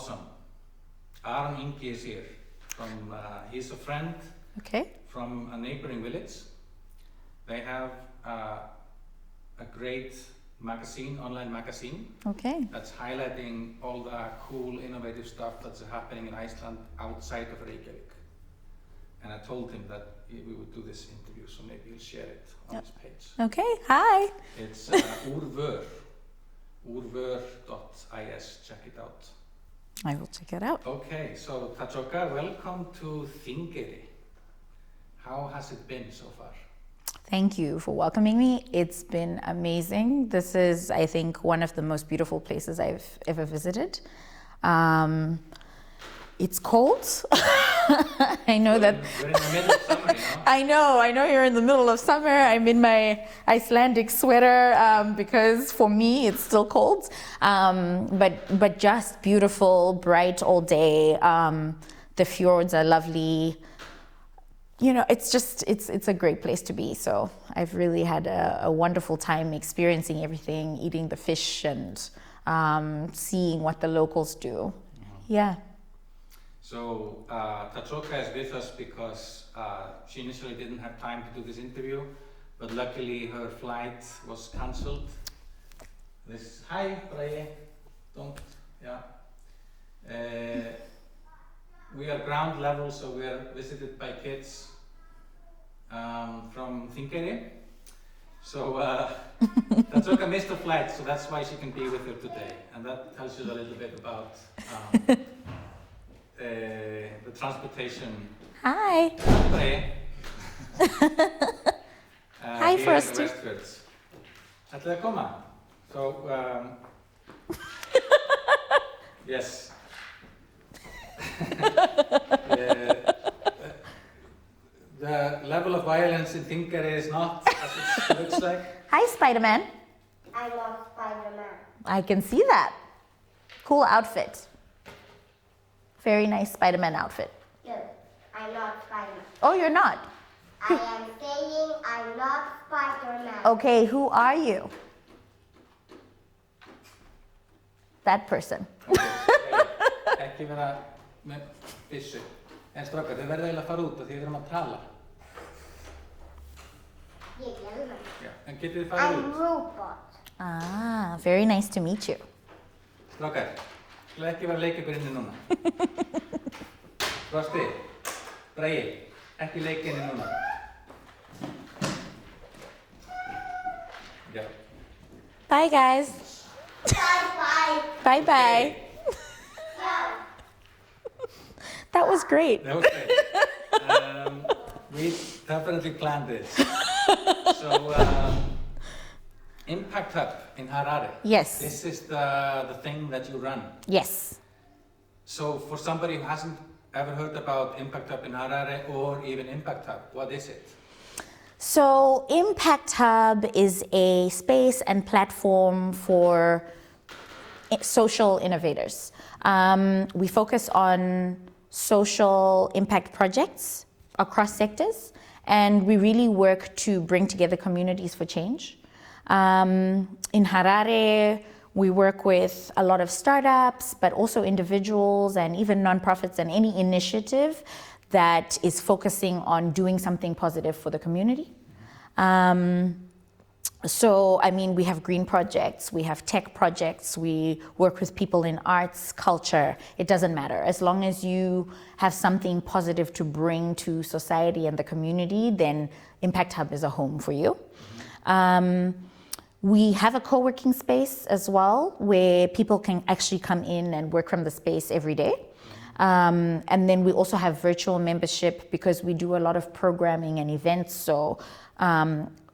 awesome. Aron Ingi is here. He's a friend from a neighboring village. They have a great magazine, online magazine, that's highlighting all the cool, innovative stuff that's happening in Iceland outside of Reykjavik. And I told him that we would do this interview, so maybe he'll share it on his page. Okay, hi. It's urvör.is, check it out. I will check it out. Okay, so Tadzoka, welcome to Þingeyri. How has it been so far? Thank you for welcoming me. It's been amazing. This is, I think, one of the most beautiful places I've ever visited. It's cold. I know we're in the middle of summer, you know? I know you're in the middle of summer. I'm in my Icelandic sweater because for me it's still cold. But just beautiful, bright all day. The fjords are lovely. You know, it's a great place to be. So I've really had a wonderful time experiencing everything, eating the fish and seeing what the locals do. Yeah. So Tadzoka is with us because she initially didn't have time to do this interview, but luckily her flight was cancelled. Hi, Bragi. We are ground level, so we are visited by kids from Þingeyri. So Tadzoka missed her flight, so that's why she can be with her today. And that tells you a little bit about the transportation. Hi. Hi, Frosty. Ætlaðu að koma? So, yes. The level of violence in Þingeyri is not as it looks like. Hi, Spider-Man. I'm not Spider-Man. I can see that. Cool outfit. Very nice Spider-Man outfit. No, I'm not Spider-Man. Oh, you're not? I am saying I'm not Spider-Man. Okay, who are you? That person. Ekki vera með byssu. En strákar, þið verða eiginlega að fara út af því við erum að tala. Ég gleði mig. Já, en getið þið farið út? I'm robot. Ah, very nice to meet you. Strákar, ætlaðu ekki vera að leika ykkur inni núna. Frosti, Bragi, ekki leika inni núna. Já. Bye, guys. Bye-bye. Bye-bye. That was great. That was great. We definitely planned this. So, Impact Hub in Harare. Yes. This is the thing that you run. Yes. So, for somebody who hasn't ever heard about Impact Hub in Harare or even Impact Hub, what is it? So Impact Hub is a space and platform for social innovators. We focus on social impact projects across sectors, and we really work to bring together communities for change. In Harare, we work with a lot of startups, but also individuals and even nonprofits and any initiative that is focusing on doing something positive for the community. So, I mean, we have green projects, we have tech projects, we work with people in arts, culture, it doesn't matter. As long as you have something positive to bring to society and the community, then Impact Hub is a home for you. We have a co-working space as well, where people can actually come in and work from the space every day. And then we also have virtual membership because we do a lot of programming and events. So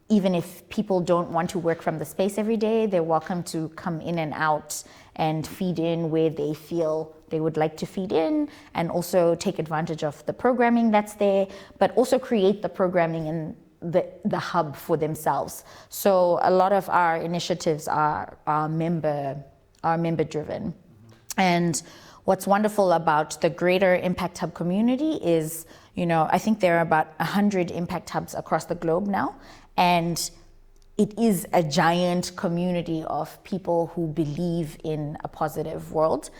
even if people don't want to work from the space every day, they're welcome to come in and out and feed in where they feel they would like to feed in, and also take advantage of the programming that's there, but also create the programming in the hub for themselves. So a lot of our initiatives are member driven. And what's wonderful about the greater Impact Hub community is, you know, I think there are about 100 Impact Hubs across the globe now, and it is a giant community of people who believe in a positive world.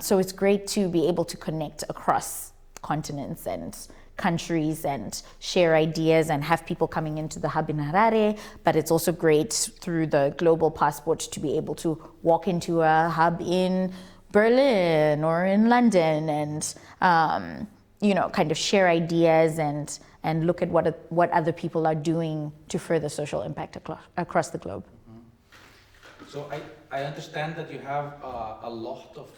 So it's great to be able to connect across continents and countries and share ideas and have people coming into the hub in Harare. But it's also great through the global passport to be able to walk into a hub in Berlin or in London and kind of share ideas and look at what other people are doing to further social impact across the globe. Mm-hmm. So I understand that you have a lot of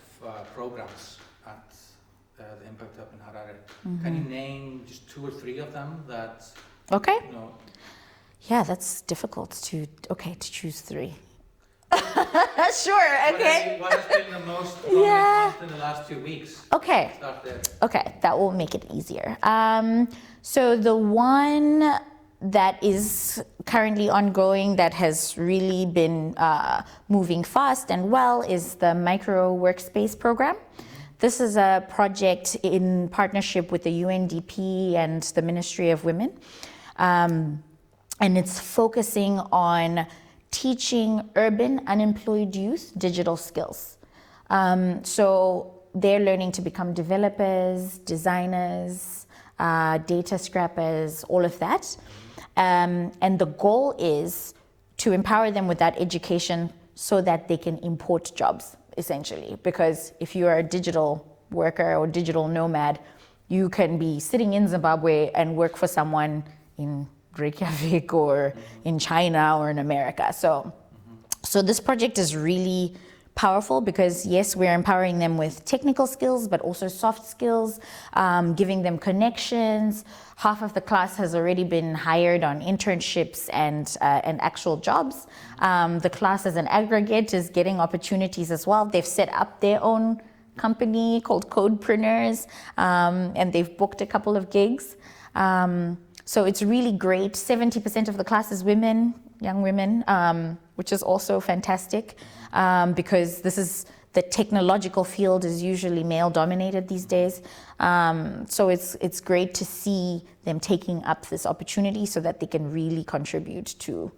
programs at the Impact Hub in Harare. Mm-hmm. Can you name just 2 or 3 of them that? Okay. Yeah, that's difficult to choose 3. Sure, okay. What has been the most prominent in the last 2 weeks? Okay. Start there. Okay, that will make it easier. So the one that is currently ongoing that has really been moving fast and well is the Micro Workspace Program. This is a project in partnership with the UNDP and the Ministry of Women. And it's focusing on teaching urban unemployed youth digital skills. So they're learning to become developers, designers, data scrappers, all of that. And the goal is to empower them with that education so that they can import jobs, essentially. Because if you are a digital worker or digital nomad, you can be sitting in Zimbabwe and work for someone in Reykjavik or in China or in America. So this project is really powerful because yes, we're empowering them with technical skills, but also soft skills, giving them connections. Half of the class has already been hired on internships and actual jobs. The class as an aggregate is getting opportunities as well. They've set up their own company called Codepreneurs, and they've booked a couple of gigs. So it's really great. 70% of the class is women, young women, which is also fantastic because the technological field is usually male dominated these days. So it's great to see them taking up this opportunity so that they can really contribute to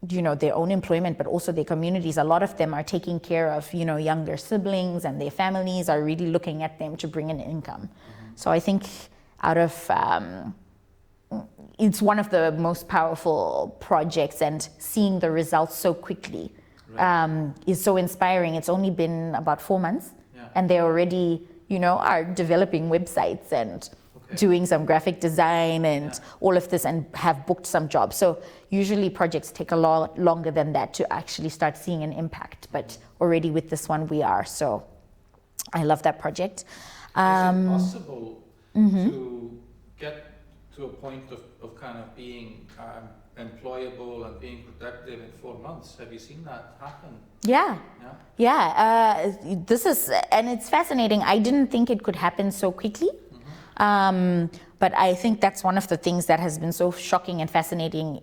their own employment, but also their communities. A lot of them are taking care of, younger siblings, and their families are really looking at them to bring in income. So I think it's one of the most powerful projects, and seeing the results so quickly is so inspiring. It's only been about 4 months, and they already, are developing websites and doing some graphic design and all of this, and have booked some jobs. So usually projects take a lot longer than that to actually start seeing an impact, but already with this one we are. So I love that project. Is it possible to get to a point of kind of being employable and being productive in 4 months? Have you seen that happen? Yeah. And it's fascinating. I didn't think it could happen so quickly. But I think that's one of the things that has been so shocking and fascinating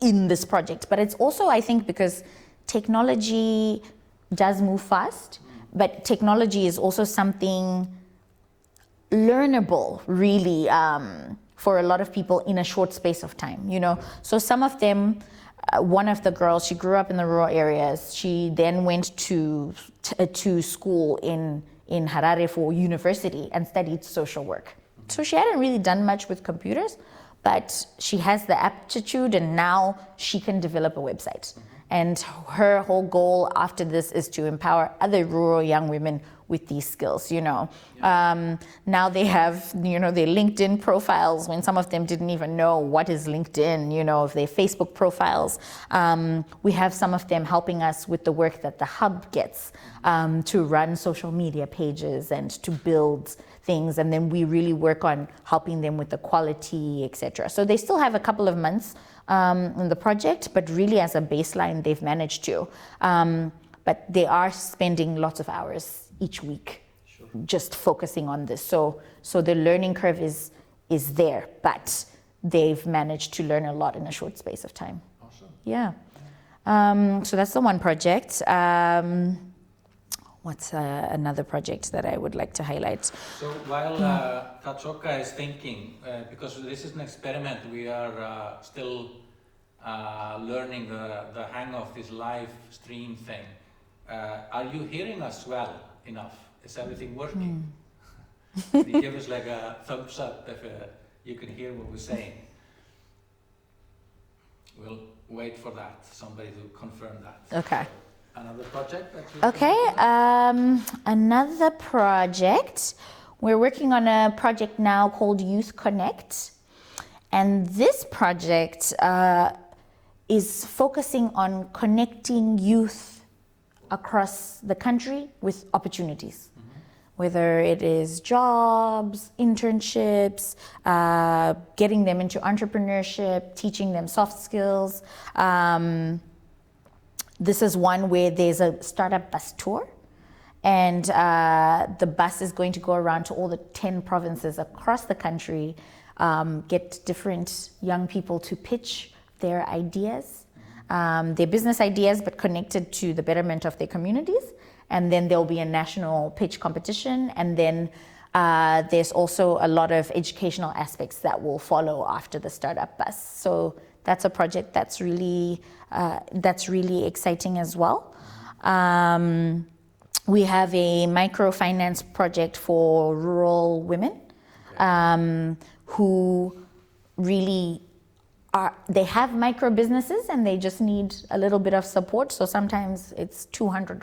in this project. But it's also, I think, because technology does move fast, but technology is also something learnable, really, for a lot of people in a short space of time, So some of them, one of the girls, she grew up in the rural areas. She then went to school in Harare for university and studied social work. So she hadn't really done much with computers, but she has the aptitude, and now she can develop a website. And her whole goal after this is to empower other rural young women with these skills, Now they have, their LinkedIn profiles, when some of them didn't even know what is LinkedIn, their Facebook profiles. We have some of them helping us with the work that the hub gets to run social media pages and to build things. And then we really work on helping them with the quality, etc. So they still have a couple of months in the project, but really as a baseline, they've managed to. But they are spending lots of hours each week, just focusing on this. So the learning curve is there, but they've managed to learn a lot in a short space of time. Awesome. Yeah. So that's the one project. What's another project that I would like to highlight? So while Tadzoka is thinking, because this is an experiment, we are still learning the hang of this live stream thing. Are you hearing us well enough? Is everything working? Can you give us like a thumbs up if you can hear what we're saying? We'll wait for that, somebody to confirm that. Okay. So, another project that you another project. We're working on a project now called Youth Connect. And this project is focusing on connecting youth across the country with opportunities. Whether it is jobs, internships, getting them into entrepreneurship, teaching them soft skills. This is one where there's a startup bus tour, and the bus is going to go around to all the 10 provinces across the country, get different young people to pitch their ideas, their business ideas, but connected to the betterment of their communities. And then there'll be a national pitch competition. And then there's also a lot of educational aspects that will follow after the startup bus. So that's a project that's really exciting as well. We have a microfinance project for rural women who really they have micro businesses and they just need a little bit of support. So sometimes it's $200,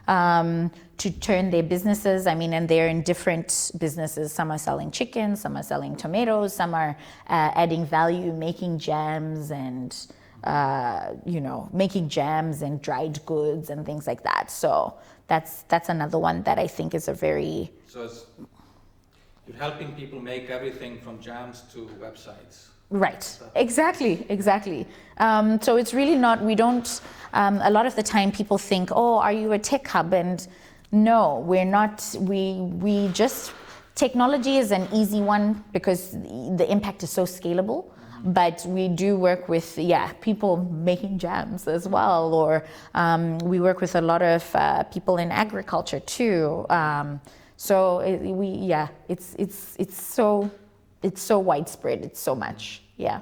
$100 to turn their businesses. I mean, and they're in different businesses. Some are selling chicken, some are selling tomatoes, some are adding value, making jams and, making jams and dried goods and things like that. So that's another one that I think is a very... So you're helping people make everything from jams to websites. Right, exactly. So it's really not, we don't, a lot of the time people think, oh, are you a tech hub? And no, we're not, we just, technology is an easy one because the impact is so scalable. But we do work with, people making jams as well, or we work with a lot of people in agriculture too. So it's so widespread. It's so much. Yeah.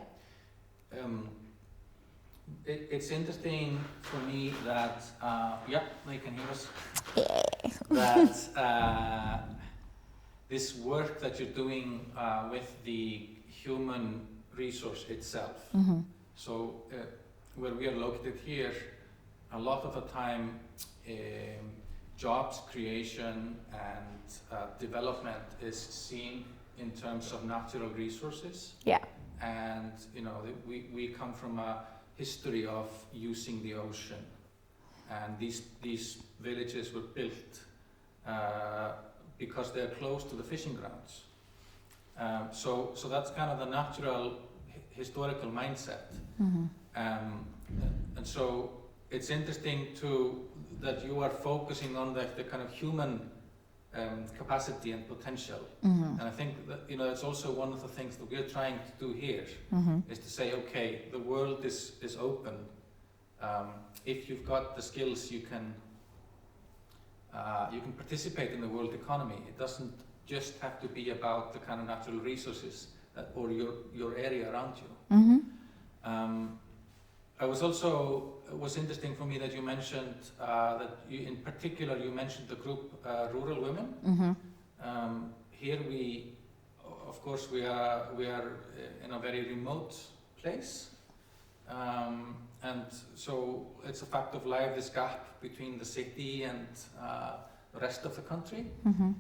It's interesting for me that they can hear us. Yay. That this work that you're doing with the human resource itself. So where we are located here, a lot of the time. Jobs creation and development is seen in terms of natural resources. Yeah. And we come from a history of using the ocean, and these villages were built because they're close to the fishing grounds. So that's kind of the natural historical mindset. And so it's interesting that you are focusing on the kind of human capacity and potential. And I think that it's also one of the things that we're trying to do here, is to say, okay, the world is open. If you've got the skills, you can participate in the world economy. It doesn't just have to be about the kind of natural resources or your area around you. It was interesting for me that you mentioned that in particular you mentioned the group Rural Women. Here of course we are in a very remote place, and so it's a fact of life, this gap between the city and the rest of the country.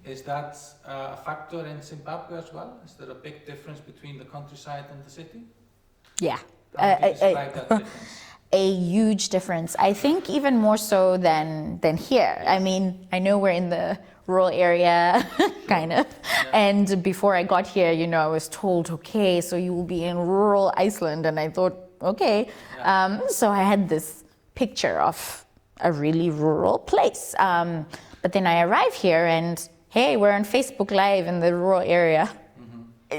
Is that a factor in Zimbabwe as well? Is there a big difference between the countryside and the city? Yeah. How do you describe that difference? A huge difference. I think even more so than here. I mean, I know we're in the rural area, kind of. Yeah. And before I got here, I was told, okay, so you will be in rural Iceland. And I thought, okay. Yeah. So I had this picture of a really rural place. But then I arrive here and, hey, we're on Facebook Live in the rural area.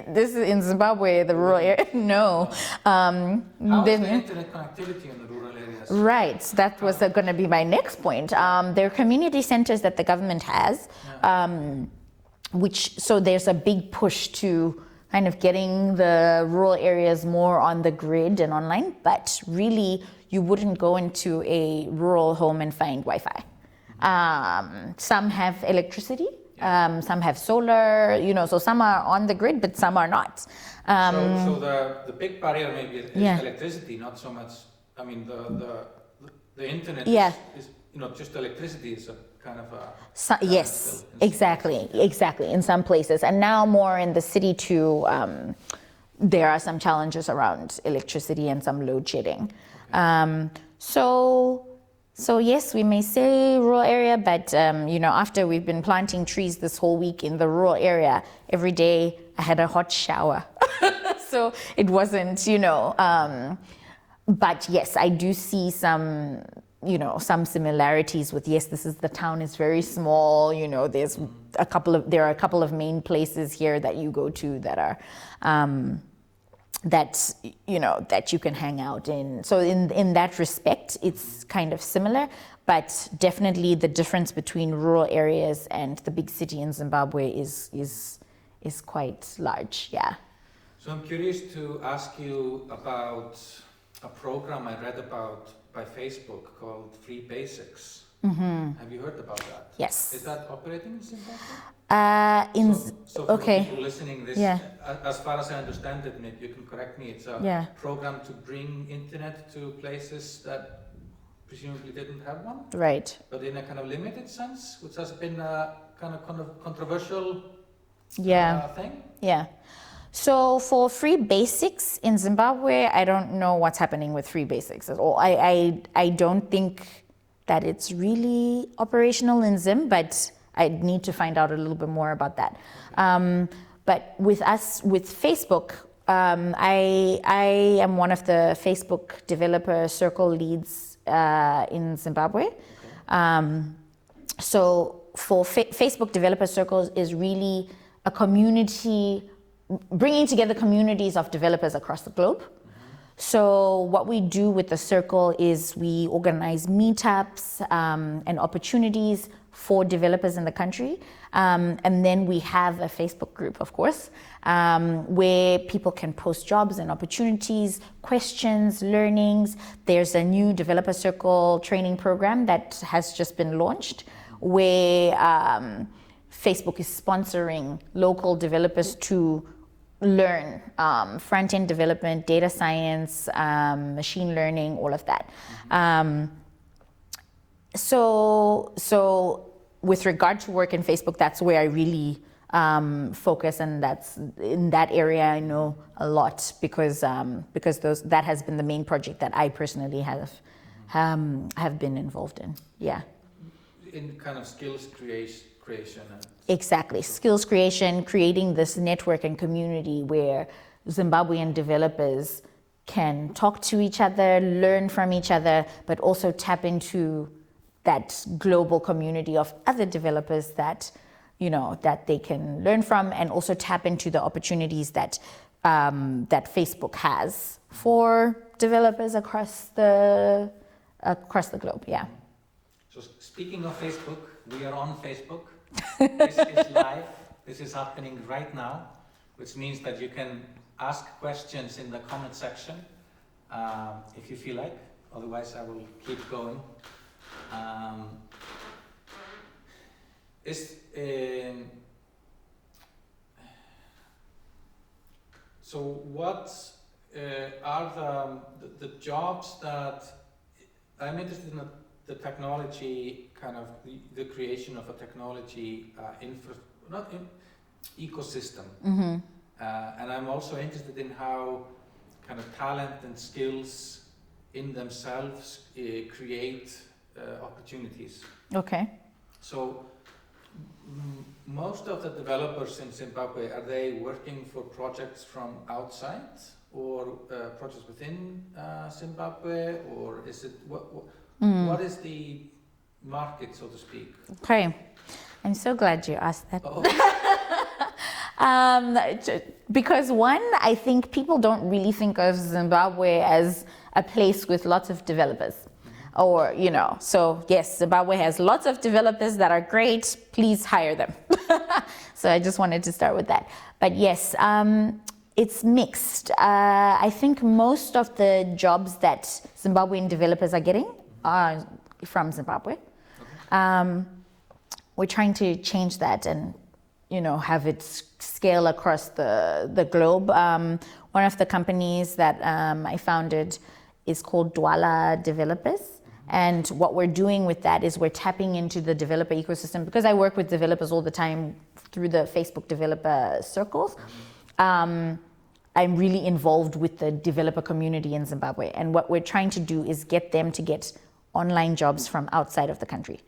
This is in Zimbabwe, the rural area. No. How is the internet connectivity in the rural areas? Right. That was going to be my next point. There are community centers that the government has, so there's a big push to kind of getting the rural areas more on the grid and online, but really you wouldn't go into a rural home and find Wi-Fi. Some have electricity, some have solar, you know, so some are on the grid, but some are not. So the big barrier maybe is electricity, not so much, I mean, the internet is, you know, just electricity is a kind of a... yes, exactly, in some places. And now more in the city too, there are some challenges around electricity and some load shedding. Okay. So yes, we may say rural area, but you know, after we've been planting trees this whole week in the rural area, every day I had a hot shower. So it wasn't, you know, but yes, I do see some, you know, some similarities with, yes, the town is very small, you know, there are a couple of main places here that you go to that are, that, you know, that you can hang out in. So in that respect, it's kind of similar, but definitely the difference between rural areas and the big city in Zimbabwe is quite large, yeah. So I'm curious to ask you about a program I read about by Facebook called Free Basics. Mm-hmm. Have you heard about that? Yes. Is that operating in Zimbabwe? So for okay. people listening, this, as far as I understand it, maybe you can correct me, it's a program to bring internet to places that presumably didn't have one. Right. But in a kind of limited sense, which has been a kind of controversial thing. Yeah. So for Free Basics in Zimbabwe, I don't know what's happening with Free Basics at all. I don't think that it's really operational in Zim, but I need to find out a little bit more about that. But with us, with Facebook, I am one of the Facebook developer circle leads in Zimbabwe. So for Facebook developer circles is really a community, bringing together communities of developers across the globe. So what we do with the circle is we organize meetups and opportunities for developers in the country. And then we have a Facebook group, of course, where people can post jobs and opportunities, questions, learnings. There's a new developer circle training program that has just been launched where Facebook is sponsoring local developers to learn front-end development, data science, machine learning, all of that. So with regard to work in Facebook, that's where I really focus, and that's in that area I know a lot because that has been the main project that I personally have been involved in. Yeah. In kind of skills creation. Exactly. Skills creation, creating this network and community where Zimbabwean developers can talk to each other, learn from each other, but also tap into that global community of other developers that, you know, that they can learn from, and also tap into the opportunities that that Facebook has for developers across the globe. Yeah. So speaking of Facebook, we are on Facebook. This is live. This is happening right now, which means that you can ask questions in the comment section if you feel like. Otherwise, I will keep going. So what are the jobs that I'm interested in? The technology, kind of the creation of a technology ecosystem. Mm-hmm. And I'm also interested in how kind of talent and skills in themselves create opportunities. Okay. So most of the developers in Zimbabwe, are they working for projects from outside or projects within Zimbabwe, or is it what is the market, so to speak? Okay, I'm so glad you asked that. Because one, I think people don't really think of Zimbabwe as a place with lots of developers or, so yes, Zimbabwe has lots of developers that are great. Please hire them. So I just wanted to start with that. But yes, it's mixed. I think most of the jobs that Zimbabwean developers are getting are from Zimbabwe. Okay. We're trying to change that and, have it scale across the globe. One of the companies that I founded is called Dwala Developers. And what we're doing with that is we're tapping into the developer ecosystem, because I work with developers all the time through the Facebook developer circles. I'm really involved with the developer community in Zimbabwe. And what we're trying to do is get them to get online jobs from outside of the country.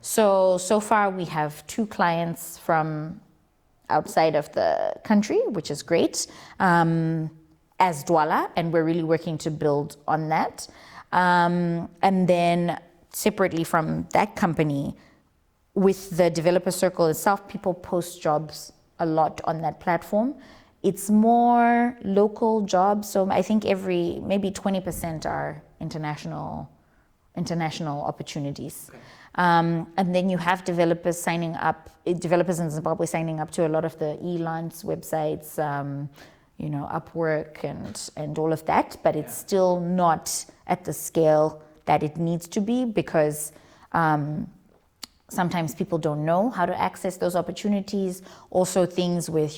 So far we have 2 clients from outside of the country, which is great, as Dwala, and we're really working to build on that. And then separately from that company, with the developer circle itself, people post jobs a lot on that platform. It's more local jobs, so I think maybe 20% are international opportunities. Okay. And then you have developers in Zimbabwe signing up to a lot of the e-lance websites, Upwork and all of that, but it's still not at the scale that it needs to be, because sometimes people don't know how to access those opportunities. Also things with,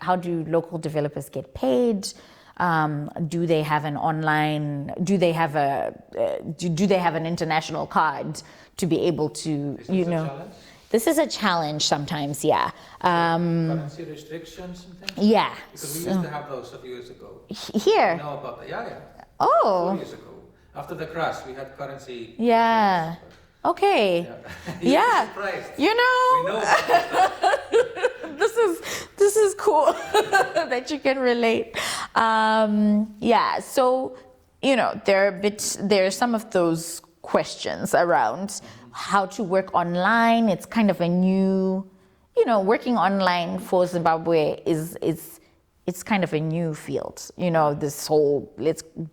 how do local developers get paid? Do they have an international card to be able to, This is a challenge sometimes, yeah. Currency restrictions and things? Yeah. Because we used to have those a few years ago. Here? I know about that, yeah. Oh. 4 years ago. After the crash, we had currency. Yeah. Okay. Yeah. Surprised. We know about this is cool that you can relate. So there are some of those questions around how to work online. It's kind of a new, working online for Zimbabwe it's kind of a new field, this whole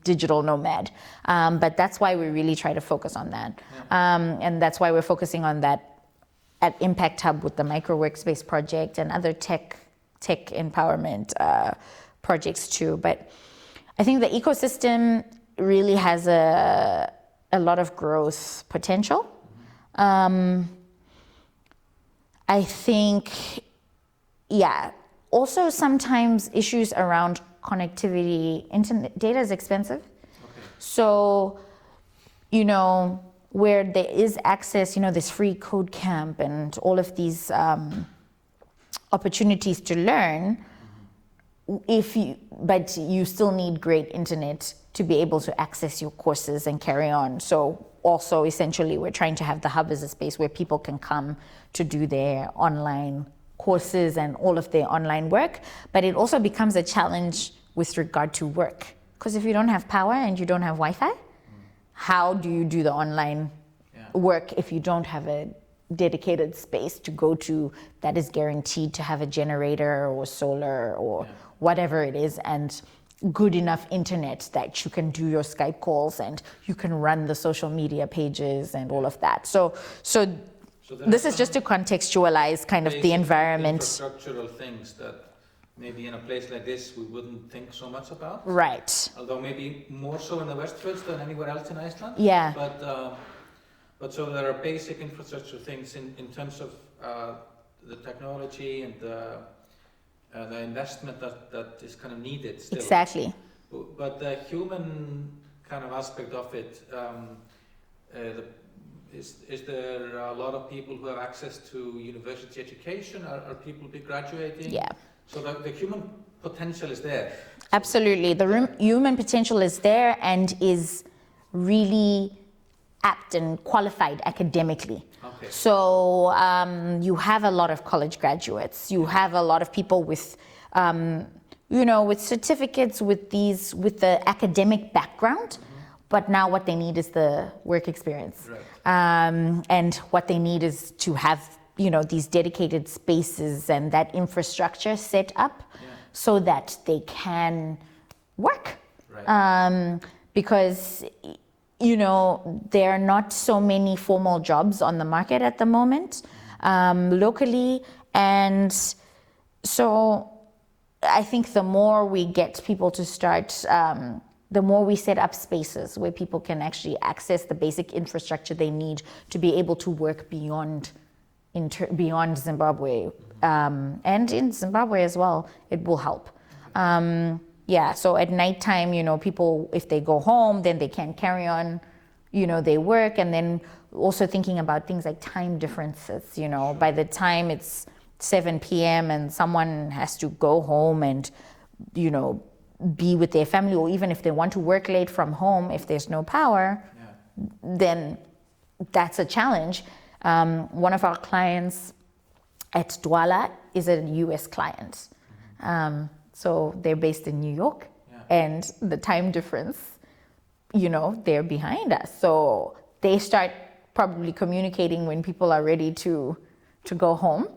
digital nomad. But that's why we really try to focus on that. And that's why we're focusing on that at Impact Hub with the Micro Workspace project and other tech empowerment projects too. But I think the ecosystem really has a lot of growth potential. I think, also sometimes issues around connectivity. Internet data is expensive. Okay. So, where there is access, this free code camp and all of these opportunities to learn, but you still need great internet to be able to access your courses and carry on. So also essentially we're trying to have the hub as a space where people can come to do their online courses and all of their online work, but it also becomes a challenge with regard to work. Because if you don't have power and you don't have Wi-Fi, how do you do the online work if you don't have a dedicated space to go to that is guaranteed to have a generator or solar or whatever it is, and good enough internet that you can do your Skype calls and you can run the social media pages and all of that. So this is just to contextualize kind of the environment. Infrastructural things that maybe in a place like this we wouldn't think so much about. Right. Although maybe more so in the Westfjords than anywhere else in Iceland. Yeah. But so there are basic infrastructure things in terms of the technology and the investment that is kind of needed still. Exactly. But the human kind of aspect of it, is there a lot of people who have access to university education? Are people be graduating? Yeah. So the human potential is there. Absolutely. The human potential is there and is really apt and qualified academically. Okay. So you have a lot of college graduates. You have a lot of people with, with certificates, with the academic background. But now what they need is the work experience. Right. And what they need is to have, these dedicated spaces and that infrastructure set up so that they can work. Right. Because there are not so many formal jobs on the market at the moment locally. And so I think the more we get people to start, the more we set up spaces where people can actually access the basic infrastructure they need to be able to work beyond Zimbabwe. And in Zimbabwe as well, it will help. So at nighttime, people, if they go home, then they can carry on, their work. And then also thinking about things like time differences, by the time it's 7 p.m. and someone has to go home and, be with their family, or even if they want to work late from home, if there's no power, then that's a challenge. One of our clients at Douala is a US client. So they're based in New York, and the time difference, they're behind us. So they start probably communicating when people are ready to go home.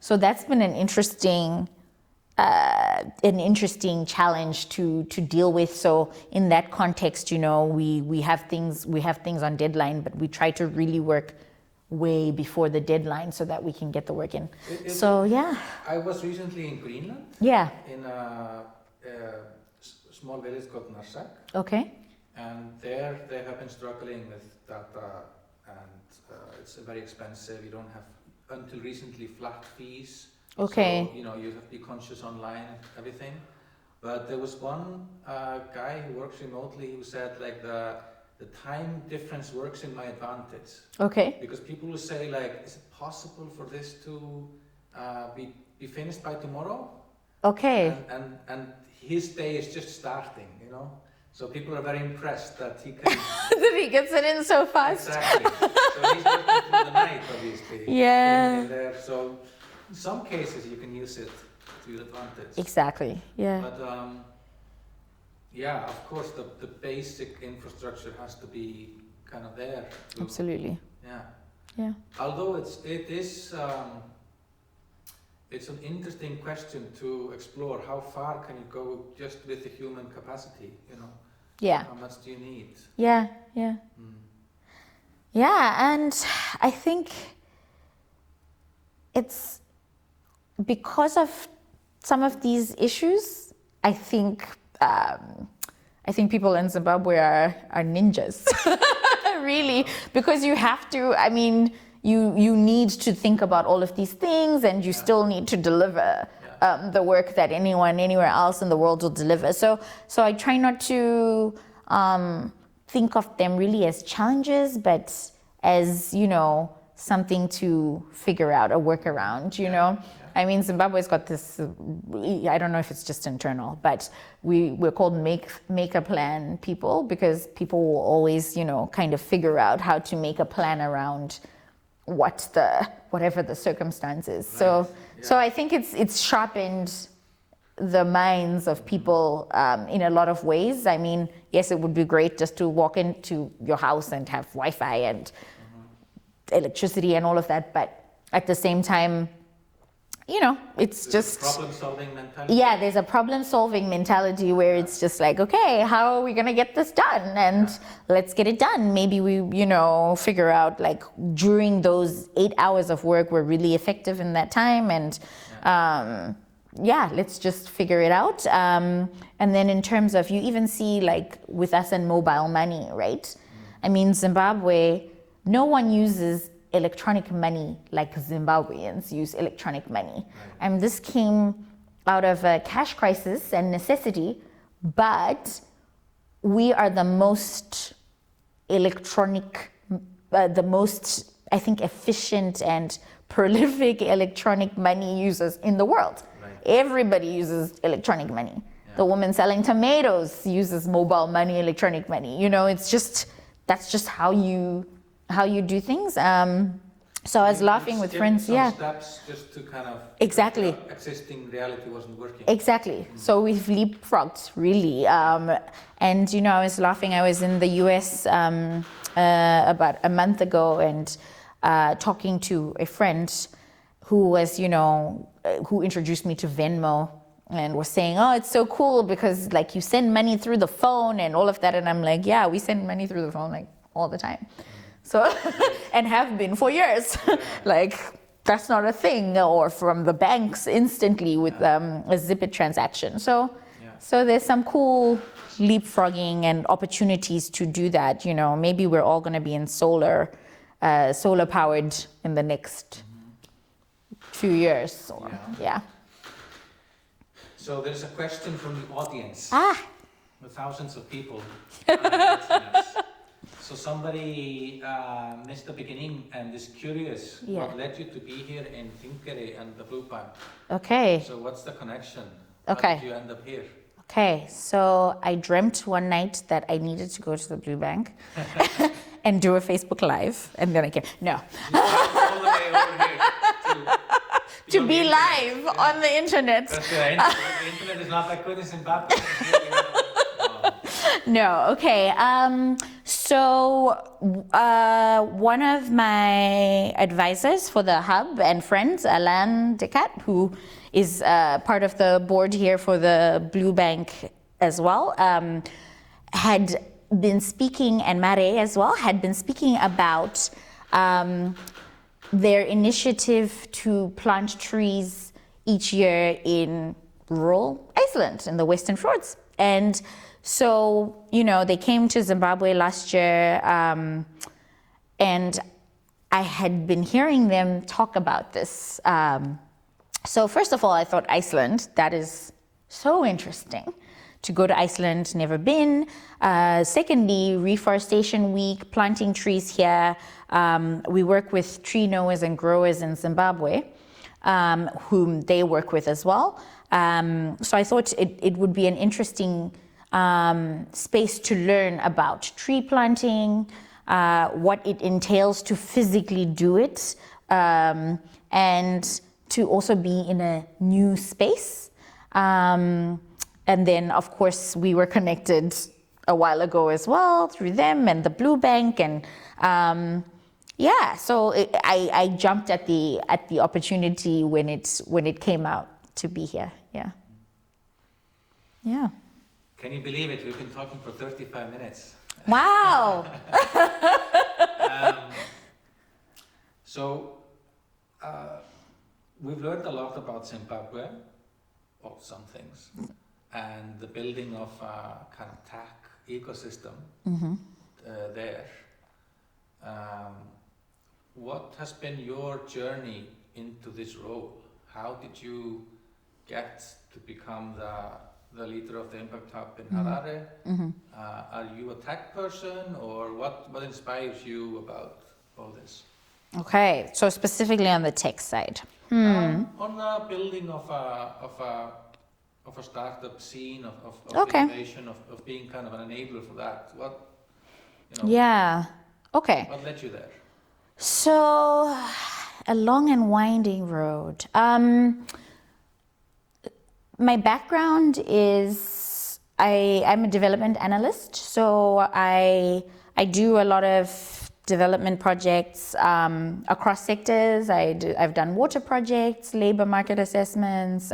So that's been an interesting challenge to deal with. So in that context, we have things on deadline, but we try to really work way before the deadline so that we can get the work in. I was recently in Greenland. Yeah. In a small village called Narsak. Okay. And there they have been struggling with data, and it's very expensive. You don't have, until recently, flat fees. Okay. So, you have to be conscious online and everything. But there was one guy who works remotely who said, like, the time difference works in my advantage. Okay. Because people will say, like, is it possible for this to be finished by tomorrow? Okay. And his day is just starting, So people are very impressed that he can... that he gets it in so fast. Exactly. So he's working through the night, obviously. Yeah. In there. So in some cases you can use it to your advantage. Exactly. Yeah. But of course the basic infrastructure has to be kind of there. Absolutely. Yeah. Yeah. Although it's an interesting question to explore. How far can you go just with the human capacity? Yeah. How much do you need? Yeah. Yeah. Yeah, and I think it's because of some of these issues. I think people in Zimbabwe are ninjas, really, because you have to. I mean, you need to think about all of these things, and you still need to deliver the work that anyone anywhere else in the world will deliver. So I try not to think of them really as challenges, but as something to figure out, a workaround. I mean, Zimbabwe's got this, I don't know if it's just internal, but we're called make a plan people, because people will always, kind of figure out how to make a plan around whatever the circumstances. Right. So I think it's sharpened the minds of people in a lot of ways. I mean, yes, it would be great just to walk into your house and have Wi-Fi and electricity and all of that, but at the same time, it's just problem-solving mentality. Yeah, there's a problem-solving mentality where it's just like, okay, how are we gonna get this done? And let's get it done. Maybe we, figure out, like, during those 8 hours of work, we're really effective in that time, and let's just figure it out. And then in terms of, you even see, like, with us and mobile money, right? I mean, Zimbabwe, no one uses electronic money like Zimbabweans use electronic money. Right. And this came out of a cash crisis and necessity, but we are the most electronic, the most, I think, efficient and prolific electronic money users in the world. Right. Everybody uses electronic money. Yeah. The woman selling tomatoes uses mobile money, electronic money. It's just, that's just how you do things. So I was laughing with friends. Steps just to kind of exactly existing reality wasn't working. Exactly. So we've leapfrogged really. And I was laughing. I was in the US about a month ago and talking to a friend who was who introduced me to Venmo and was saying, oh, it's so cool because like you send money through the phone and all of that. And I'm like, yeah, we send money through the phone like all the time. So, and have been for years. Like, that's not a thing, or from the banks instantly with a Zip transaction. So there's some cool leapfrogging and opportunities to do that. You know, maybe we're all going to be in solar powered in the next few years. Or, So there's a question from the audience. With thousands of people. So somebody missed the beginning and is curious what led you to be here in Þingeyri and the Blue Bank. Okay. So what's the connection? Okay. How did you end up here? Okay, so I dreamt one night that I needed to go to the Blue Bank and do a Facebook Live, and then I came. No. You all the way over here to be live on the internet. That's right. The internet is not that good in Zimbabwe. No, okay. So one of my advisors for the hub and friends, Alain Decat, who is part of the board here for the Blue Bank as well, had been speaking, and Mare as well, had been speaking about their initiative to plant trees each year in rural Iceland, in the Western Fjords. And so, you know, they came to Zimbabwe last year, and I had been hearing them talk about this. So first of all, I thought Iceland, that is so interesting to go to Iceland, never been. Secondly, Reforestation Week, planting trees here. We work with tree knowers and growers in Zimbabwe, whom they work with as well. So I thought it would be an interesting space to learn about tree planting, what it entails to physically do it, and to also be in a new space. And then, of course, we were connected a while ago as well through them and the Blue Bank, and so I jumped at the opportunity when it came out to be here. Yeah. Can you believe it? We've been talking for 35 minutes. Wow. So we've learned a lot about Zimbabwe, or some things, and the building of a kind of tech ecosystem there. What has been your journey into this role? How did you get to become the leader of the Impact Hub in Harare? Are you a tech person, or what inspires you about all this? Okay, so specifically on the tech side. On the building of a startup scene, of innovation, of being kind of an enabler for that. Okay. What led you there? So, a long and winding road. My background is I'm a development analyst, so I do a lot of development projects across sectors. I've done water projects, labor market assessments,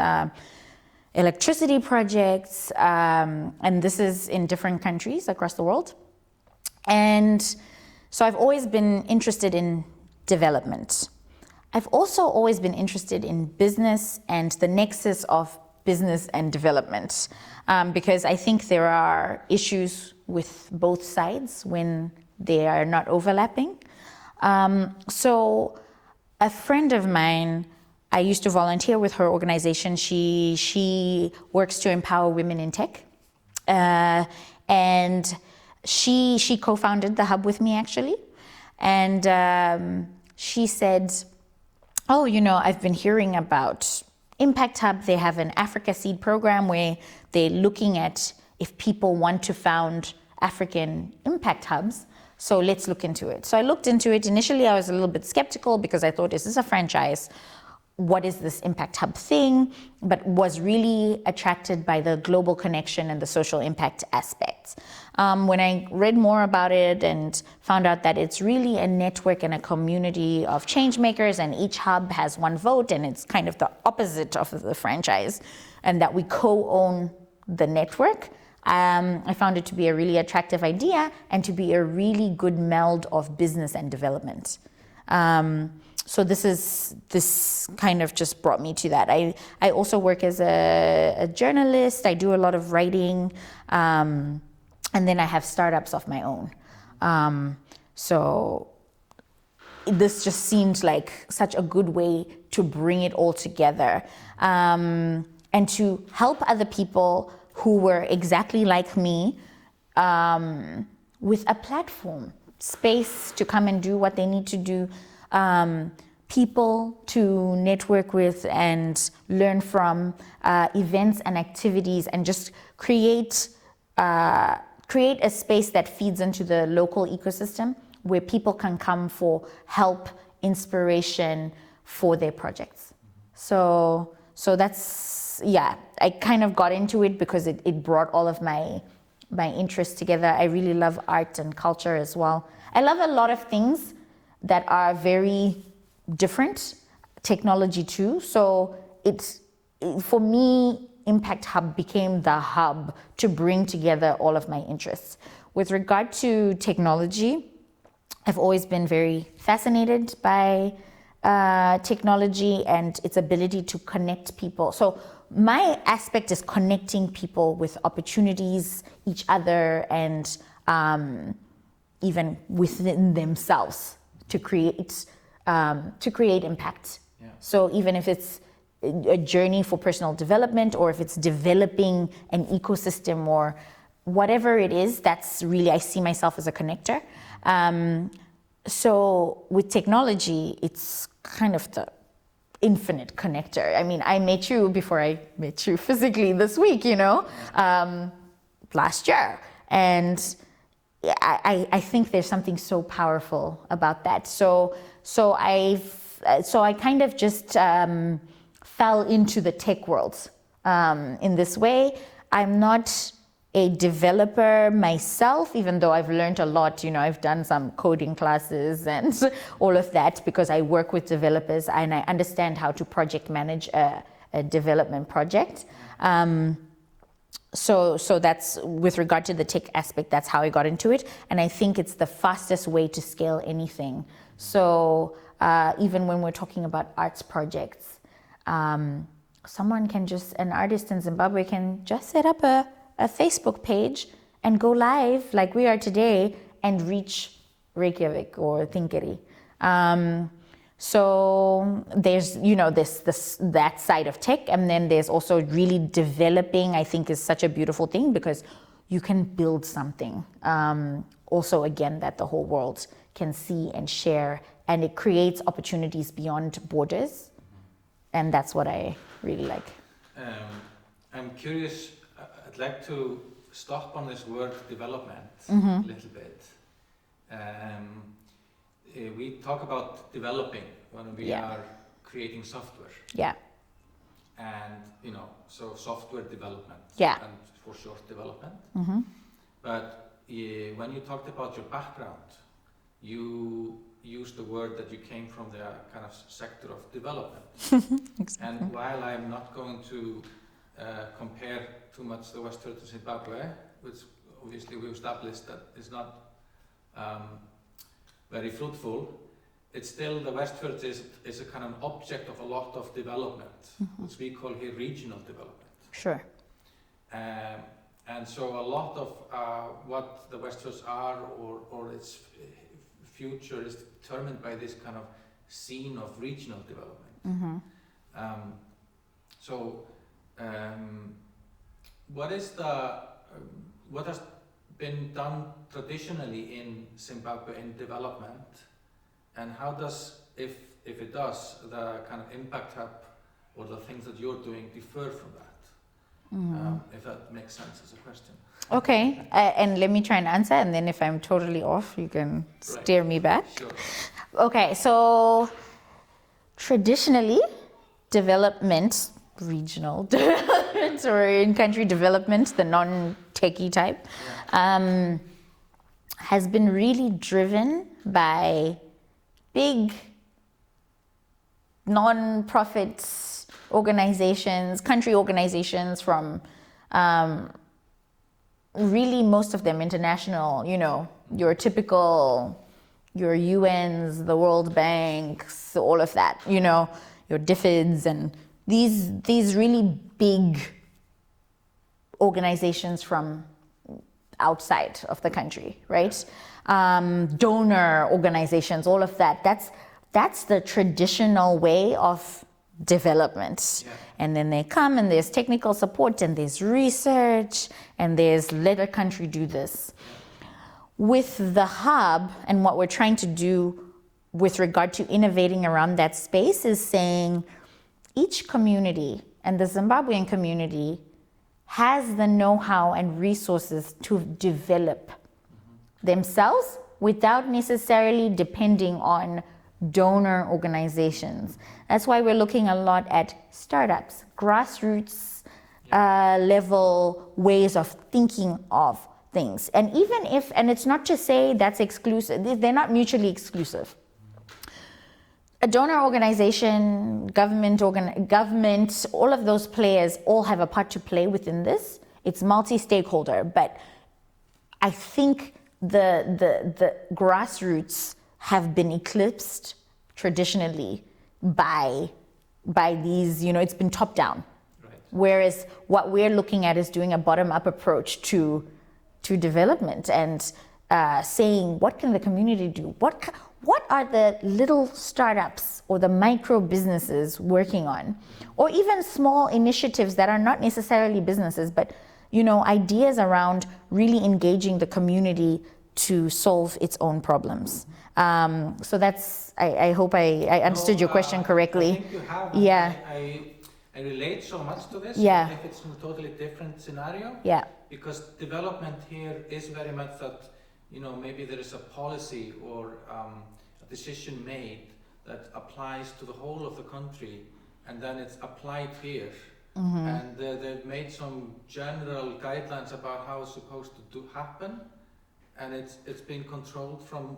electricity projects, and this is in different countries across the world. And so I've always been interested in development. I've also always been interested in business and the nexus of business and development, because I think there are issues with both sides when they are not overlapping. So a friend of mine, I used to volunteer with her organization. She works to empower women in tech. And she co-founded the hub with me, actually. And she said, oh, I've been hearing about Impact Hub. They have an Africa Seed program where they're looking at if people want to found African impact hubs. So let's look into it. So I looked into it. Initially, I was a little bit skeptical because I thought, is this a franchise? what is this Impact Hub thing, but was really attracted by the global connection and the social impact aspects. When I read more about it and found out that it's really a network and a community of change makers, and each hub has one vote, and it's kind of the opposite of the franchise, and that we co-own the network, I found it to be a really attractive idea and to be a really good meld of business and development. So this kind of just brought me to that. I also work as a journalist. I do a lot of writing, and then I have startups of my own. So this just seemed like such a good way to bring it all together, and to help other people who were exactly like me, with a platform, space to come and do what they need to do, people to network with and learn from, events and activities, and just create a space that feeds into the local ecosystem where people can come for help, inspiration for their projects. So that's, yeah, I kind of got into it because it brought all of my interests together. I really love art and culture as well. I love a lot of things that are very different, technology too. So for me, Impact Hub became the hub to bring together all of my interests. With regard to technology, I've always been very fascinated by technology and its ability to connect people. So my aspect is connecting people with opportunities, each other, and even within themselves to create impact. Yeah. So even if it's a journey for personal development, or if it's developing an ecosystem, or whatever it is, that's really, I see myself as a connector. So with technology, it's kind of the infinite connector. I mean, I met you before I met you physically this week, last year. And I think there's something so powerful about that. So I kind of just fell into the tech world in this way. I'm not a developer myself, even though I've learned a lot. I've done some coding classes and all of that because I work with developers and I understand how to project manage a development project. So that's, with regard to the tech aspect, that's how I got into it. And I think it's the fastest way to scale anything. So even when we're talking about arts projects, an artist in Zimbabwe can just set up a Facebook page and go live like we are today and reach Reykjavik or Þingeyri. So there's, that side of tech, and then there's also really developing, I think, is such a beautiful thing because you can build something. Also, again, that the whole world can see and share, and it creates opportunities beyond borders. And that's what I really like. I'm curious, I'd like to stop on this word development a little bit. We talk about developing when we are creating software. Yeah. And, so software development. Yeah. And for short, development. Mm-hmm. But when you talked about your background, you used the word that you came from the kind of sector of development. Exactly. And while I'm not going to compare too much the Westfjords to Zimbabwe, which obviously we established that is not very fruitful, it's still, the Westfjords is a kind of object of a lot of development, which we call here regional development. Sure. And so a lot of what the Westfjords are or its future is determined by this kind of scene of regional development. What has been done traditionally in Zimbabwe in development, and how does, if it does, the kind of Impact Hub or the things that you're doing differ from that? If that makes sense as a question. Okay, and let me try and answer, and then if I'm totally off, you can steer me back. Sure. Okay, so traditionally, development, regional development, or in-country development, the non-techie type, has been really driven by big non-profit organizations, country organizations from really most of them international, your typical, your UNs, the World Banks, all of that, your DFIDs and these really big organizations from outside of the country, right? Donor organizations, all of that. That's the traditional way of development. Yeah. And then they come and there's technical support and there's research and there's let a country do this. With the hub and what we're trying to do with regard to innovating around that space is saying each community, and the Zimbabwean community has the know-how and resources to develop themselves without necessarily depending on donor organizations. That's why we're looking a lot at startups, grassroots level ways of thinking of things. And even if, and it's not to say that's exclusive, they're not mutually exclusive. A donor organization, government, all of those players all have a part to play within this. It's multi-stakeholder, but I think the grassroots have been eclipsed traditionally by these, it's been top down. Right. Whereas what we're looking at is doing a bottom-up approach to development and saying, what can the community do? What are the little startups or the micro businesses working on? Or even small initiatives that are not necessarily businesses, but ideas around really engaging the community to solve its own problems. So that's, I hope I understood your question correctly. I think you have. Yeah. I relate so much to this. Yeah. If it's a totally different scenario. Yeah. Because development here is very much that, maybe there is a policy or a decision made that applies to the whole of the country, and then it's applied here. Mm-hmm. And they've made some general guidelines about how it's supposed to happen, and it's been controlled from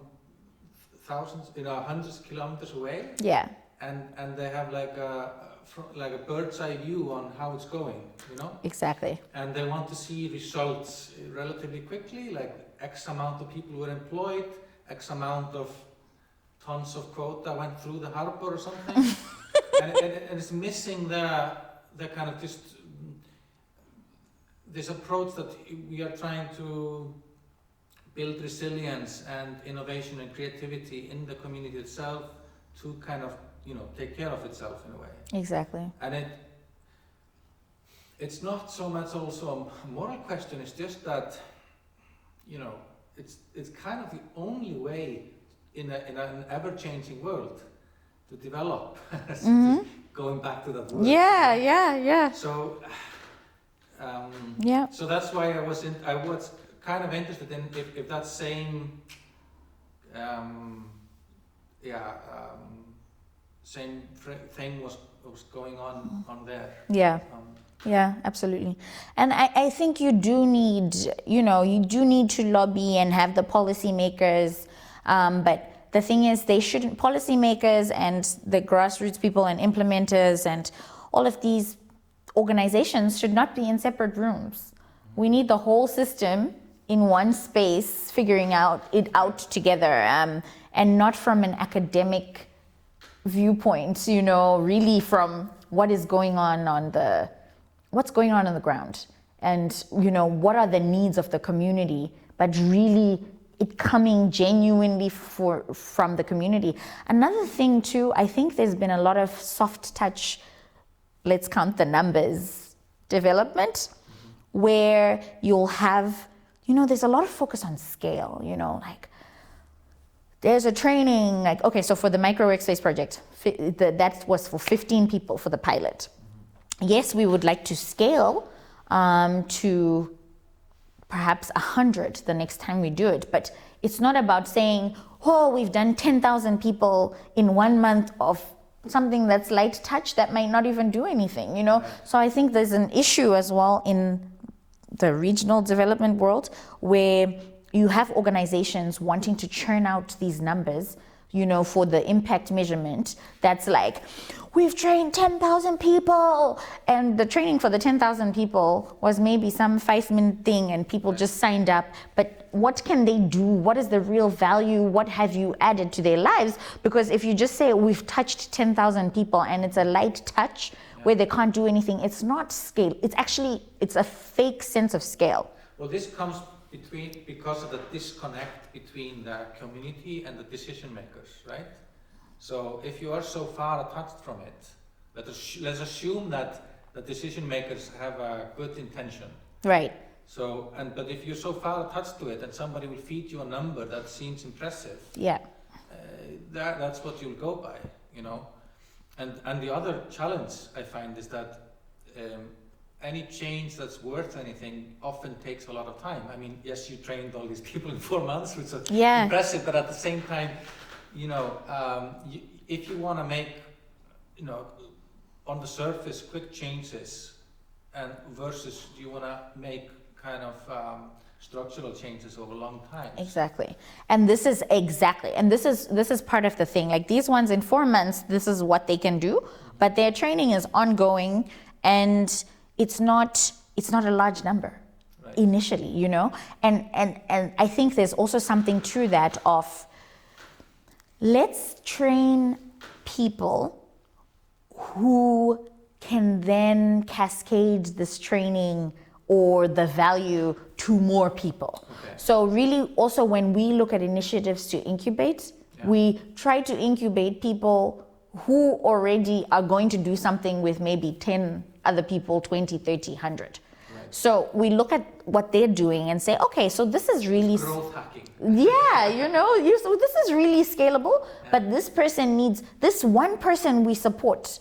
thousands, hundreds of kilometers away. Yeah. And they have like a bird's eye view on how it's going, Exactly. And they want to see results relatively quickly, like X amount of people were employed, X amount of tons of quota went through the harbor or something. and it's missing the kind of just this approach that we are trying to build resilience and innovation and creativity in the community itself to kind of, take care of itself in a way. Exactly. And it's not so much also a moral question, it's just that, it's kind of the only way in an ever-changing world to develop. Mm-hmm. Going back to that word. Yeah. So, yeah. So that's why I was kind of interested in if that same, same thing was going on there. Yeah. Yeah, absolutely. And I think you do need to lobby and have the policymakers, but the thing is policymakers and the grassroots people and implementers and all of these organizations should not be in separate rooms. We need the whole system in one space, figuring it out together, and not from an academic viewpoint, really from what's going on on the ground, and what are the needs of the community, but really it coming genuinely from the community. Another thing too, I think there's been a lot of soft touch, let's count the numbers, development, where you'll have, there's a lot of focus on scale, like there's a training, like, okay, so for the micro workspace project, that was for 15 people for the pilot. Yes, we would like to scale to perhaps 100 the next time we do it, but it's not about saying, we've done 10,000 people in 1 month of something that's light touch that might not even do anything, you know? So I think there's an issue as well in the regional development world where you have organizations wanting to churn out these numbers, you know, for the impact measurement. That's like, we've trained 10,000 people. And the training for the 10,000 people was maybe some 5-minute thing and people just signed up. But what can they do? What is the real value? What have you added to their lives? Because if you just say we've touched 10,000 people and it's a light touch where they can't do anything, it's not scale. It's a fake sense of scale. Well, this comes because of the disconnect between the community and the decision makers, right? So if you are so far attached from it, let's assume that the decision makers have a good intention. Right. So, but if you're so far attached to it and somebody will feed you a number that seems impressive, that's what you'll go by, you know? And the other challenge I find is that any change that's worth anything often takes a lot of time. I mean, yes, you trained all these people in 4 months, which is impressive, but at the same time, you know, if you want to make, you know, on the surface, quick changes, and versus you want to make kind of structural changes over a long time. Exactly. And this is part of the thing. Like these ones in 4 months, this is what they can do, but their training is ongoing, and it's not a large number initially, you know? And I think there's also something to that of, let's train people who can then cascade this training or the value to more people. Okay. So really also when we look at initiatives to incubate, we try to incubate people who already are going to do something with maybe 10 other people, 20, 30, 100. Right. So we look at what they're doing and say, okay, so this is really growth hacking. Yeah, you know, so this is really scalable, but this person needs, this one person we support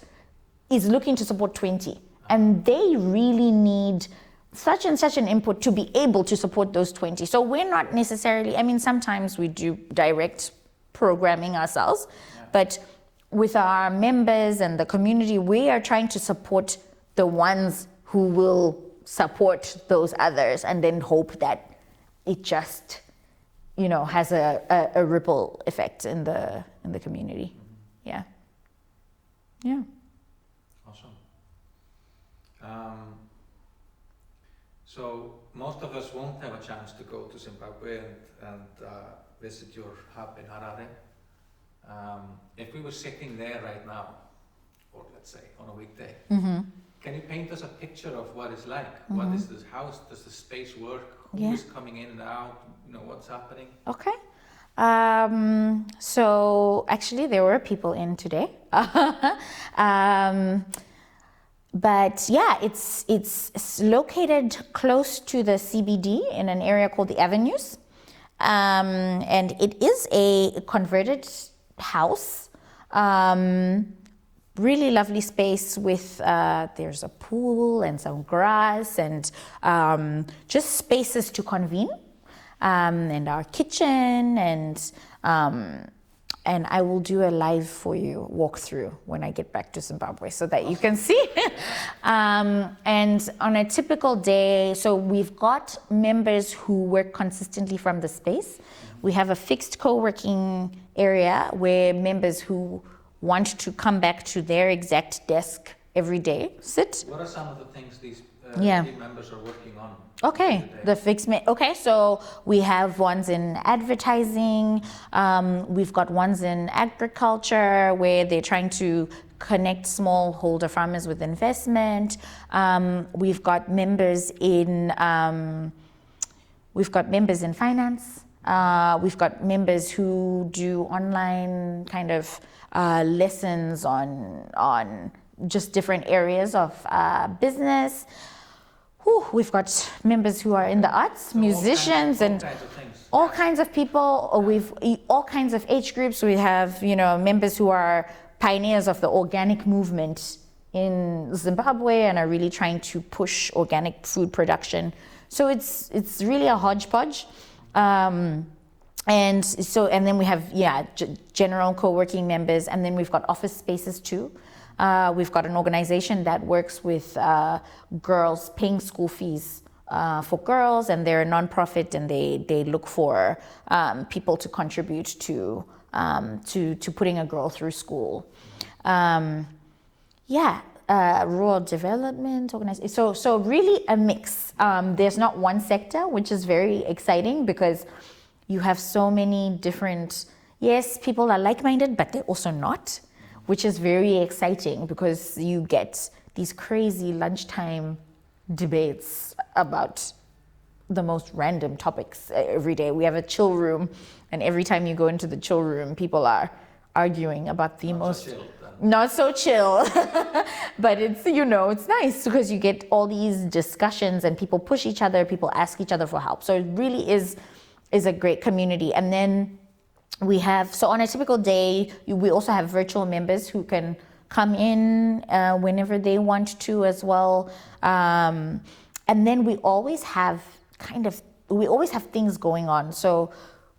is looking to support 20, and they really need such and such an input to be able to support those 20. So we're not necessarily, I mean, sometimes we do direct programming ourselves, but with our members and the community, we are trying to support the ones who will support those others, and then hope that it just, you know, has a ripple effect in the community. Yeah. Awesome. So most of us won't have a chance to go to Zimbabwe and visit your hub in Harare. If we were sitting there right now, or let's say on a weekday, can you paint us a picture of what it's like? What is this house? Does the space work? Who is coming in and out? You know, what's happening? Okay. So actually there were people in today. But yeah, it's located close to the CBD in an area called the Avenues. And it is a converted house. Really lovely space with, there's a pool and some grass and just spaces to convene. And our kitchen, and I will do a live for you walkthrough when I get back to Zimbabwe so that you can see. And on a typical day, so we've got members who work consistently from the space. We have a fixed co-working area where members who want to come back to their exact desk every day sit. What are some of the things these team members are working on? Okay, so we have ones in advertising, we've got ones in agriculture where they're trying to connect smallholder farmers with investment. We've got members in finance. We've got members who do online kind of lessons on just different areas of business. We've got members who are in the arts, musicians, all kinds of people. We've all kinds of age groups. We have, you know, members who are pioneers of the organic movement in Zimbabwe and are really trying to push organic food production. So it's really a hodgepodge. And so, and then we have, general co-working members, and then we've got office spaces too. We've got an organization that works with girls paying school fees for girls, and they're a nonprofit, and they look for people to contribute to putting a girl through school. Rural development organization. So really a mix. There's not one sector, which is very exciting because you have so many different, yes, people are like-minded, but they're also not, which is very exciting because you get these crazy lunchtime debates about the most random topics every day. We have a chill room, and every time you go into the chill room, people are arguing about the not so chill, but it's, it's nice because you get all these discussions and people push each other, people ask each other for help. So it really is a great community. And then we have, so on a typical day, we also have virtual members who can come in whenever they want to as well. And then we always have things going on. So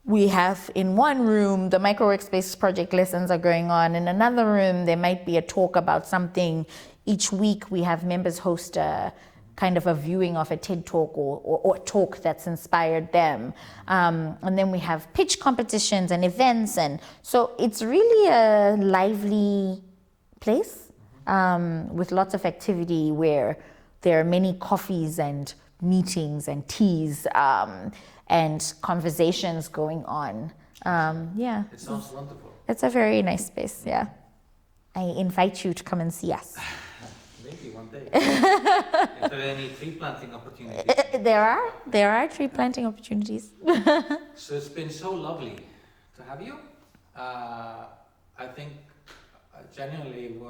we have in one room, the micro workspace project lessons are going on. In another room, there might be a talk about something. Each week we have members host a kind of a viewing of a TED talk or talk that's inspired them. And then we have pitch competitions and events. And so it's really a lively place with lots of activity where there are many coffees and meetings and teas and conversations going on. It sounds wonderful. It's a very nice space, yeah. I invite you to come and see us. Maybe one day. Is there any tree planting opportunities? There are tree planting opportunities. So it's been so lovely to have you. I think genuinely we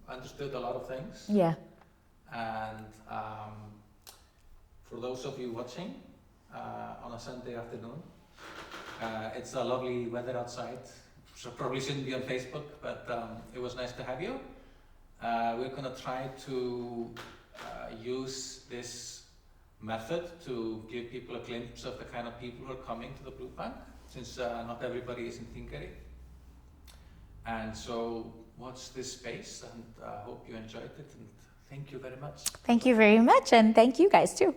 understood a lot of things. Yeah. And for those of you watching on a Sunday afternoon, it's a lovely weather outside. So probably shouldn't be on Facebook, but it was nice to have you. We're going to try to use this method to give people a glimpse of the kind of people who are coming to the Blue Bank, since not everybody is in Þingeyri. And so watch this space, and hope you enjoyed it, and thank you very much. Thank you very much, and thank you guys too.